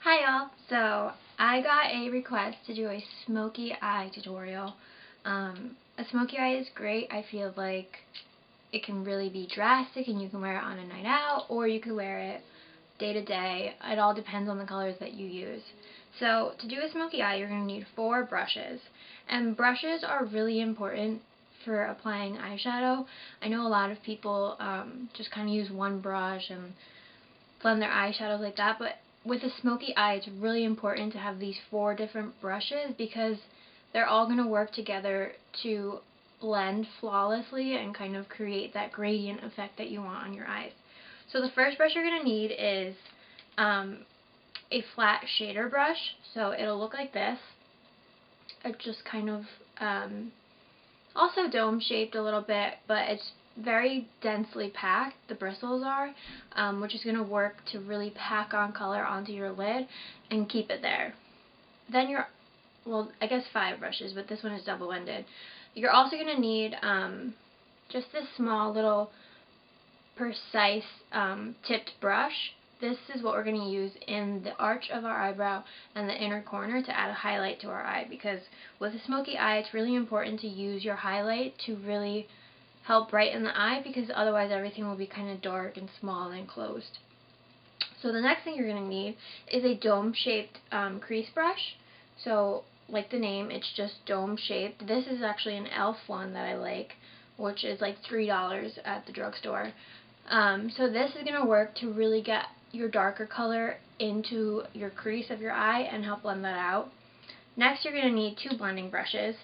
Hi y'all! So I got a request to do a smoky eye tutorial. A smoky eye is great. I feel like it can really be drastic and you can wear it on a night out or you can wear it day to day. It all depends on the colors that you use. So to do a smoky eye you're going to need 4 brushes. And brushes are really important for applying eyeshadow. I know a lot of people just kind of use one brush and blend their eyeshadows like that, but with a smoky eye it's really important to have these 4 different brushes because they're all going to work together to blend flawlessly and kind of create that gradient effect that you want on your eyes. So the first brush you're going to need is a flat shader brush, so it'll look like this. It's just kind of also dome shaped a little bit, but it's very densely packed, the bristles are, which is going to work to really pack on color onto your lid and keep it there. Then well, I guess 5 brushes, but this one is double-ended. You're also going to need just this small little precise tipped brush. This is what we're going to use in the arch of our eyebrow and the inner corner to add a highlight to our eye, because with a smoky eye it's really important to use your highlight to really help brighten the eye, because otherwise everything will be kind of dark and small and closed. So the next thing you're going to need is a dome-shaped crease brush. So like the name, it's just dome-shaped. This is actually an e.l.f. one that I like, which is like $3 at the drugstore. So this is going to work to really get your darker color into your crease of your eye and help blend that out. Next you're going to need 2 blending brushes.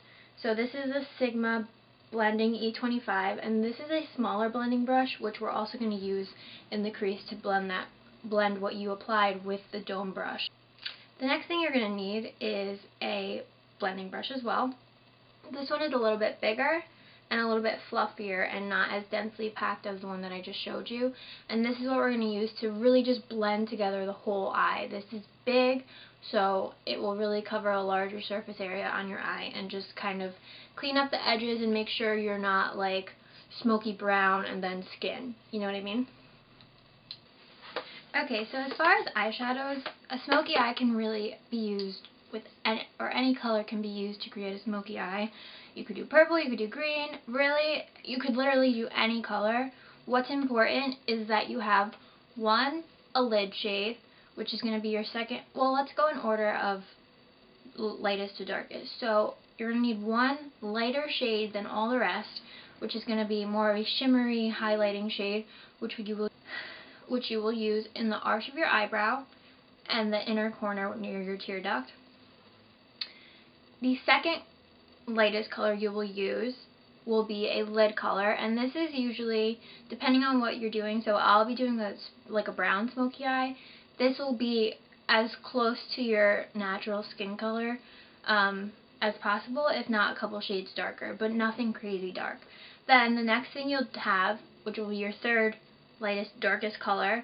So this is a Sigma Blending E25, and this is a smaller blending brush which we're also going to use in the crease to blend what you applied with the dome brush. The next thing you're going to need is a blending brush as well. This one is a little bit bigger and a little bit fluffier and not as densely packed as the one that I just showed you. And this is what we're going to use to really just blend together the whole eye. This is big, so it will really cover a larger surface area on your eye and just kind of clean up the edges and make sure you're not like smoky brown and then skin. You know what I mean? Okay, so as far as eyeshadows, a smoky eye can really be used with any color can be used to create a smoky eye. You could do purple, you could do green, really, you could literally do any color. What's important is that you have a lid shade, which is going to be your second, well, let's go in order of lightest to darkest. So you're going to need 1 lighter shade than all the rest, which is going to be more of a shimmery highlighting shade, which you will use in the arch of your eyebrow and the inner corner near your tear duct. The second lightest color you will use will be a lid color, and this is usually depending on what you're doing. So I'll be doing like a brown smoky eye. This will be as close to your natural skin color as possible, if not a couple shades darker, but nothing crazy dark. Then the next thing you'll have, which will be your third lightest darkest color,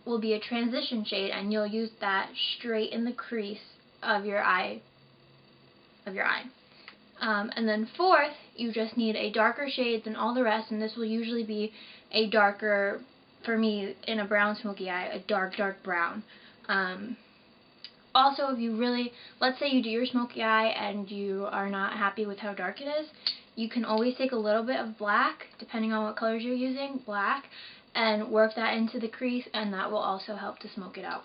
will be a transition shade, and you'll use that straight in the crease of your eye. And then fourth, you just need a darker shade than all the rest, and this will usually be a darker, for me, in a brown smoky eye, a dark brown. Also, if you really, let's say you do your smoky eye and you are not happy with how dark it is, you can always take a little bit of black, depending on what colors you're using, black, and work that into the crease, and that will also help to smoke it out.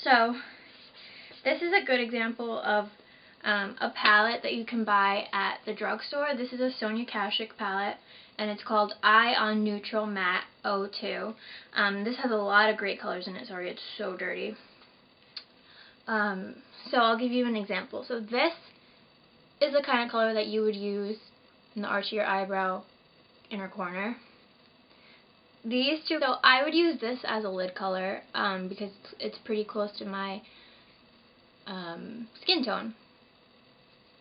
So this is a good example of a palette that you can buy at the drugstore. This is a Sonia Kashuk palette, and it's called Eye on Neutral Matte 02. This has a lot of great colors in it. Sorry, it's so dirty. So I'll give you an example. So this is the kind of color that you would use in the arch of your eyebrow, inner corner. These two, so I would use this as a lid color because it's pretty close to my skin tone.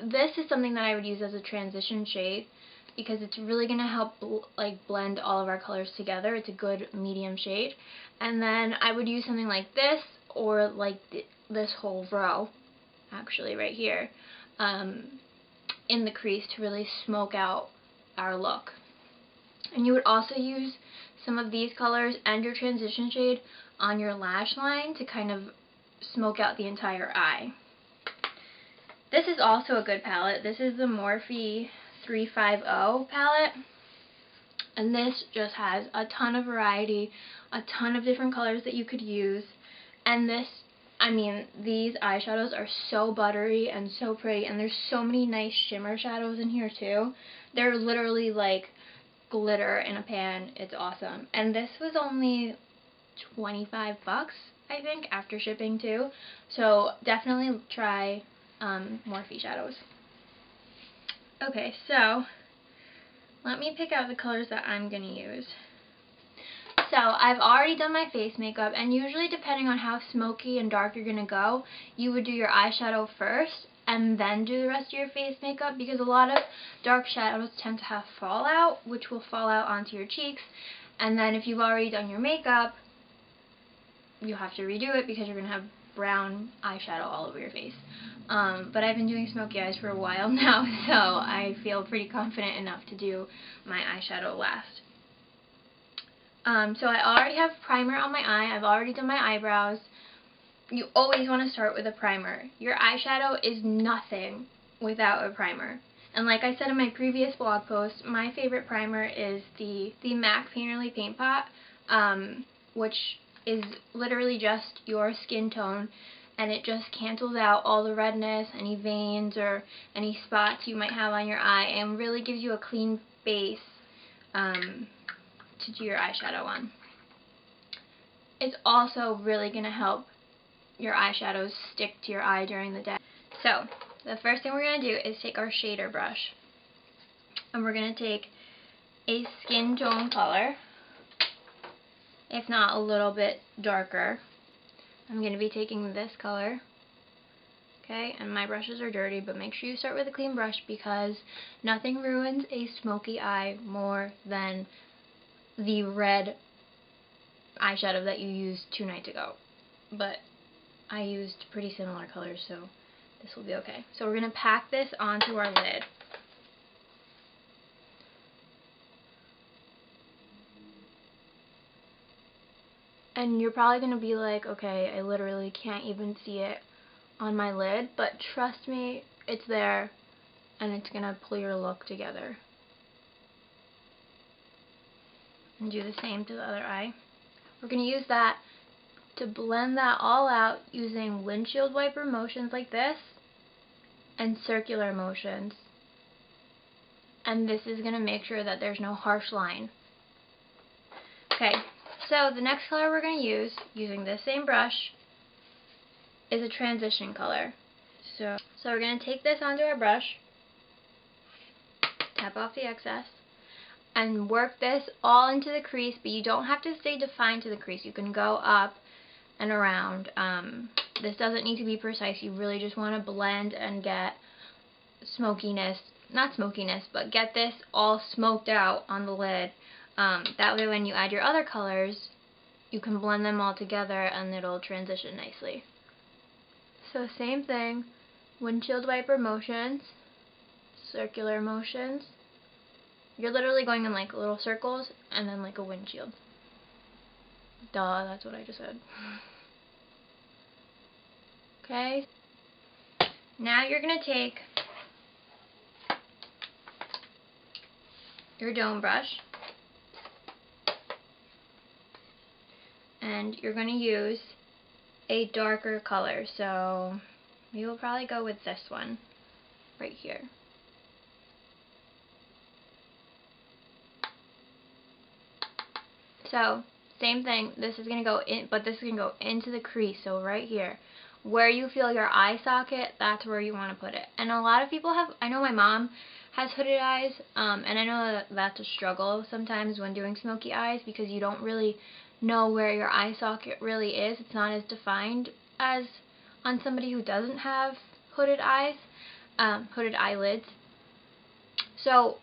This is something that I would use as a transition shade because it's really going to help blend all of our colors together. It's a good medium shade. And then I would use something like this, or like this whole row, actually right here, in the crease to really smoke out our look. And you would also use some of these colors and your transition shade on your lash line to kind of smoke out the entire eye. This is also a good palette. This is the Morphe 350 palette. And this just has a ton of variety, a ton of different colors that you could use. And this, I mean, these eyeshadows are so buttery and so pretty. And there's so many nice shimmer shadows in here too. They're literally like glitter in a pan. It's awesome. And this was only 25 bucks, I think, after shipping too. So definitely try Morphe shadows. Okay, so let me pick out the colors that I'm going to use. So I've already done my face makeup, and usually depending on how smoky and dark you're going to go, you would do your eyeshadow first and then do the rest of your face makeup, because a lot of dark shadows tend to have fallout, which will fall out onto your cheeks, and then if you've already done your makeup, you have to redo it because you're going to have brown eyeshadow all over your face. But I've been doing smoky eyes for a while now, so I feel pretty confident enough to do my eyeshadow last. So I already have primer on my eye. I've already done my eyebrows. You always want to start with a primer. Your eyeshadow is nothing without a primer. And like I said in my previous blog post, my favorite primer is the MAC Painterly Paint Pot, which is literally just your skin tone, and it just cancels out all the redness, any veins, or any spots you might have on your eye, and really gives you a clean base to do your eyeshadow on. It's also really going to help your eyeshadows stick to your eye during the day. So, the first thing we're going to do is take our shader brush, and we're going to take a skin tone color, if not a little bit darker. I'm going to be taking this color, okay, and my brushes are dirty, but make sure you start with a clean brush, because nothing ruins a smoky eye more than the red eyeshadow that you used 2 nights ago. But I used pretty similar colors, so this will be okay. So we're going to pack this onto our lid. And you're probably going to be like, okay, I literally can't even see it on my lid, but trust me, it's there, and it's going to pull your look together. And do the same to the other eye. We're going to use that to blend that all out using windshield wiper motions like this and circular motions. And this is going to make sure that there's no harsh line. Okay, so the next color we're going to use, using this same brush, is a transition color. So we're going to take this onto our brush, tap off the excess, and work this all into the crease, but you don't have to stay defined to the crease. You can go up and around. This doesn't need to be precise. You really just want to blend and get smokiness, not smokiness, but get this all smoked out on the lid. That way when you add your other colors, you can blend them all together and it'll transition nicely. So same thing, windshield wiper motions, circular motions. You're literally going in like little circles and then like a windshield. Duh, that's what I just said. Okay. Now you're going to take your dome brush and you're going to use a darker color. So we will probably go with this one right here. So, same thing, this is going to go in, but this is going to go into the crease, so right here. Where you feel your eye socket, that's where you want to put it. And a lot of people have, I know my mom has hooded eyes, and I know that that's a struggle sometimes when doing smoky eyes, because you don't really know where your eye socket really is. It's not as defined as on somebody who doesn't have hooded eyes, hooded eyelids. So,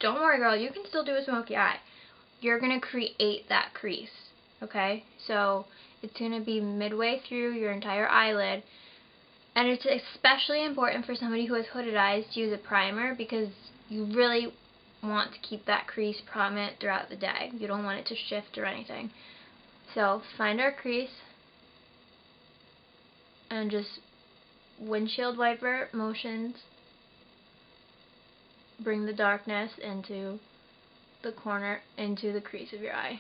don't worry girl, you can still do a smoky eye. You're going to create that crease, okay? So it's going to be midway through your entire eyelid, and it's especially important for somebody who has hooded eyes to use a primer, because you really want to keep that crease prominent throughout the day. You don't want it to shift or anything. So find our crease, and just windshield wiper motions bring the darkness into the corner, into the crease of your eye.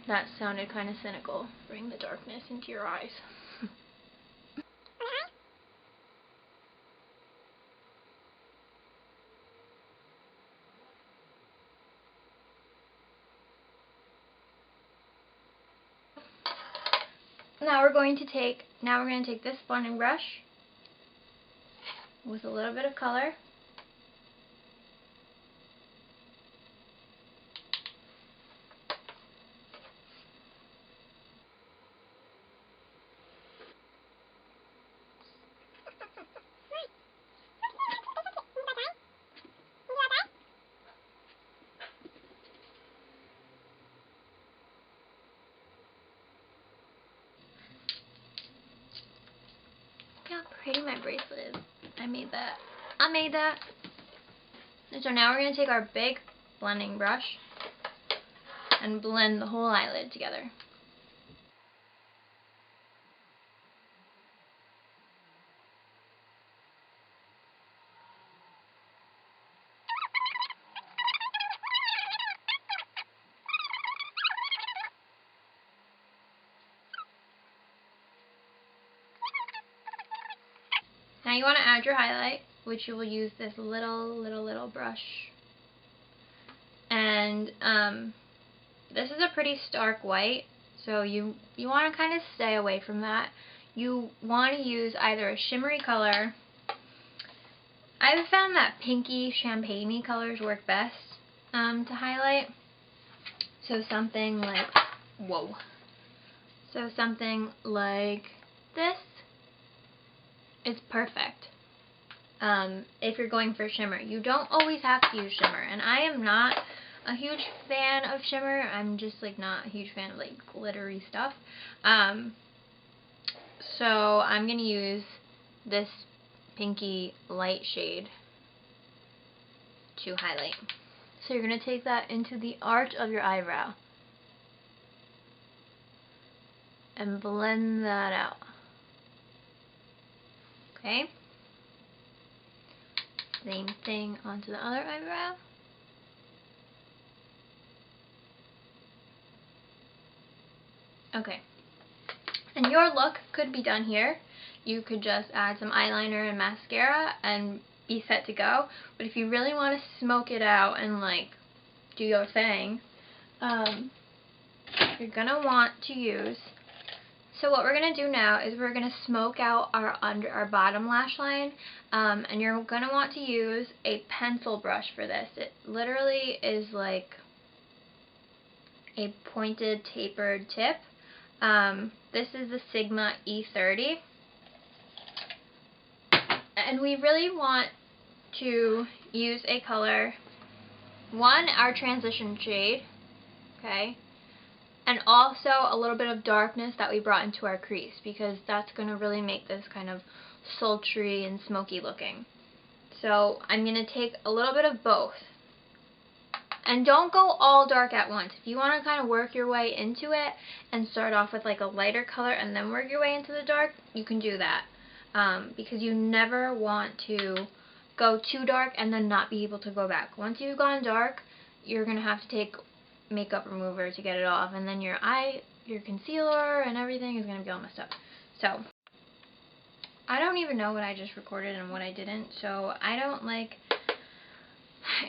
That sounded kind of cynical. Bring the darkness into your eyes. Now we're going to take this blending brush with a little bit of color. Look how pretty my bracelet is. I made that. And so now we're going to take our big blending brush and blend the whole eyelid together. Now you want to add your highlight, which you will use this little brush. And this is a pretty stark white, so you want to kind of stay away from that. You want to use either a shimmery color. I've found that pinky champagne-y colors work best to highlight. So something like, So something like this is perfect. If you're going for shimmer. You don't always have to use shimmer, and I am not a huge fan of shimmer. I'm just like not a huge fan of like glittery stuff. So I'm gonna use this pinky light shade to highlight. So you're gonna take that into the arch of your eyebrow and blend that out. Okay? Same thing onto the other eyebrow. Okay. And your look could be done here. You could just add some eyeliner and mascara and be set to go. But if you really want to smoke it out and like do your thing, you're gonna want to use. So what we're gonna do now is we're gonna smoke out our bottom lash line, and you're gonna want to use a pencil brush for this. It literally is like a pointed, tapered tip. This is the Sigma E30, and we really want to use a color. One, our transition shade, okay, and also a little bit of darkness that we brought into our crease, because that's going to really make this kind of sultry and smoky looking. So I'm going to take a little bit of both. And don't go all dark at once. If you want to kind of work your way into it and start off with like a lighter color and then work your way into the dark, you can do that. Because you never want to go too dark and then not be able to go back. Once you've gone dark, you're going to have to take makeup remover to get it off, and then your concealer and everything is going to be all messed up. So I don't even know what I just recorded and what I didn't, so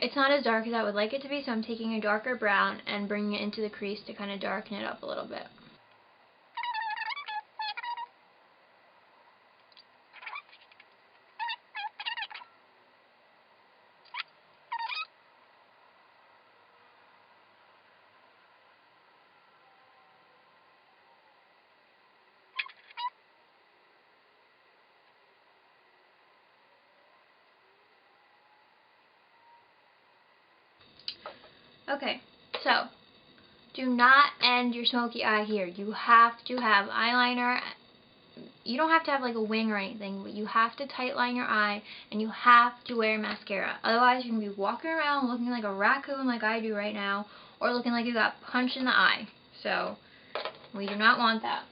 it's not as dark as I would like it to be, so I'm taking a darker brown and bringing it into the crease to kind of darken it up a little bit. Okay, so do not end your smoky eye here. You have to have eyeliner. You don't have to have like a wing or anything, but you have to tight line your eye, and you have to wear mascara. Otherwise, you're going to be walking around looking like a raccoon like I do right now, or looking like you got punched in the eye. So we do not want that.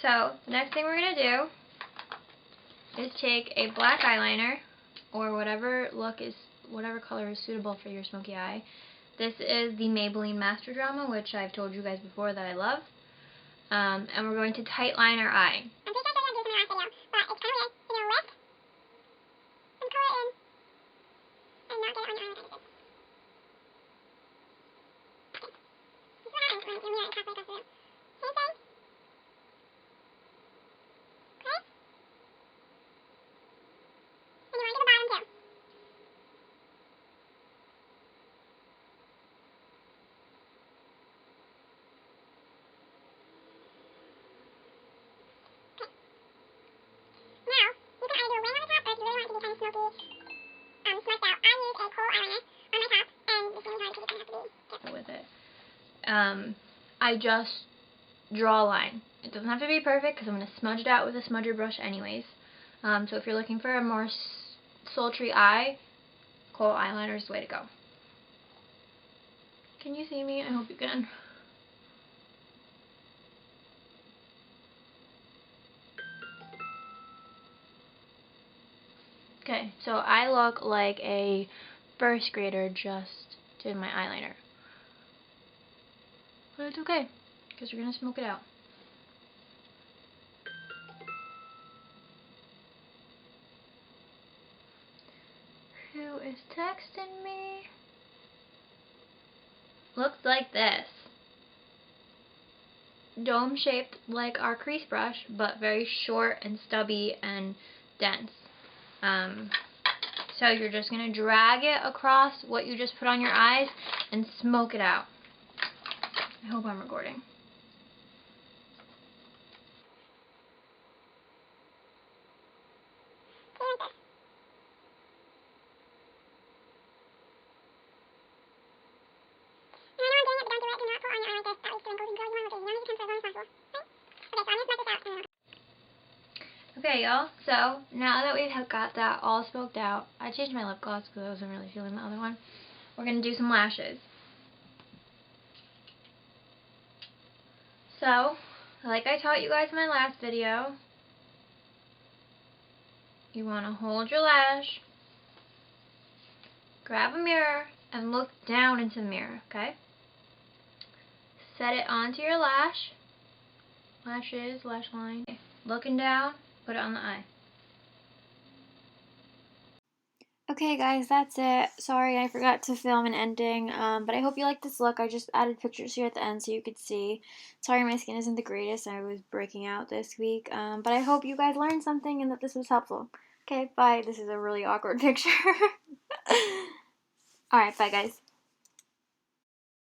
So, the next thing we're going to do is take a black eyeliner, or whatever color is suitable for your smoky eye. This is the Maybelline Master Drama, which I've told you guys before that I love. And we're going to tight line our eye. I'm pretty sure I said I'm going to do this in my last video, but it's kind of weird. You're going to lift some color in and not get it on your eye like I just did. This is what happens when your mirror is halfway across the room. Same thing. Okay? And you want to do the bottom too. Now, you can either do a wing on the top, or if you really want it to be kind of smoky, smudged out, I use a kohl eyeliner on my top, and this one is hard because it's going to have to be careful with it. I just draw a line. It doesn't have to be perfect because I'm going to smudge it out with a smudger brush anyways. So if you're looking for a more sultry eye, kohl eyeliner is the way to go. Can you see me? I hope you can. Okay, so I look like a first grader just did my eyeliner. But it's okay, because we're going to smoke it out. Who is texting me? Looks like this. Dome shaped like our crease brush, but very short and stubby and dense. So you're just going to drag it across what you just put on your eyes and smoke it out. I hope I'm recording. Okay, y'all, so now that we've got that all smoked out, I changed my lip gloss because I wasn't really feeling the other one. We're going to do some lashes. So, like I taught you guys in my last video, you want to hold your lash, grab a mirror, and look down into the mirror, okay? Set it onto your lash, lashes, lash line. Okay. Looking down, put it on the eye. Okay guys, that's it. Sorry I forgot to film an ending, but I hope you like this look. I just added pictures here at the end so you could see. Sorry my skin isn't the greatest. I was breaking out this week, but I hope you guys learned something and that this was helpful. Okay, bye. This is a really awkward picture. Alright, bye guys.